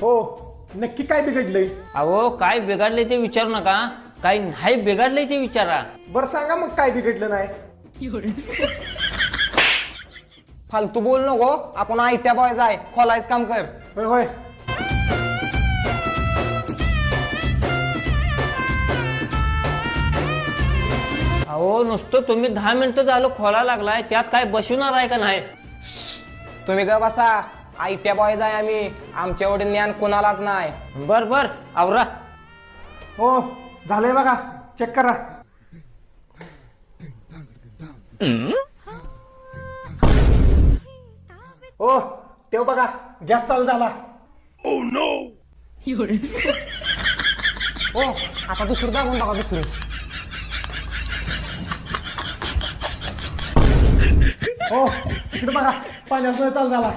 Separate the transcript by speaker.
Speaker 1: हो, नक्की काय बिघडलंय?
Speaker 2: अहो काय बिघडले ते विचारू नका, काय नाही बिघडले ते विचारा.
Speaker 1: बरं सांगा मग काय बिघडलं नाही.
Speaker 3: फालतू बोल नको, आपण आयत्या बॉयज आहे, खोलायचं काम कर.
Speaker 1: होय होय.
Speaker 2: अहो नुसतं तुम्ही 10 मिनिटं झालं खोला लागलाय, त्यात काय बसवणार आहे का नाही?
Speaker 3: तुम्ही ग बसा, आयत्या बॉयज आहे आम्ही, आमच्या एवढे ज्ञान कोणालाच नाही.
Speaker 2: बर बर आवरा.
Speaker 1: हो झालंय बघा, चेक करा. हो तेव बघा, गॅस चालू झाला.
Speaker 3: हो आता दुसरं दाबून बघा, दुसरं.
Speaker 1: हो तिकडे बघा, पाण्याचा नळ चालू झाला.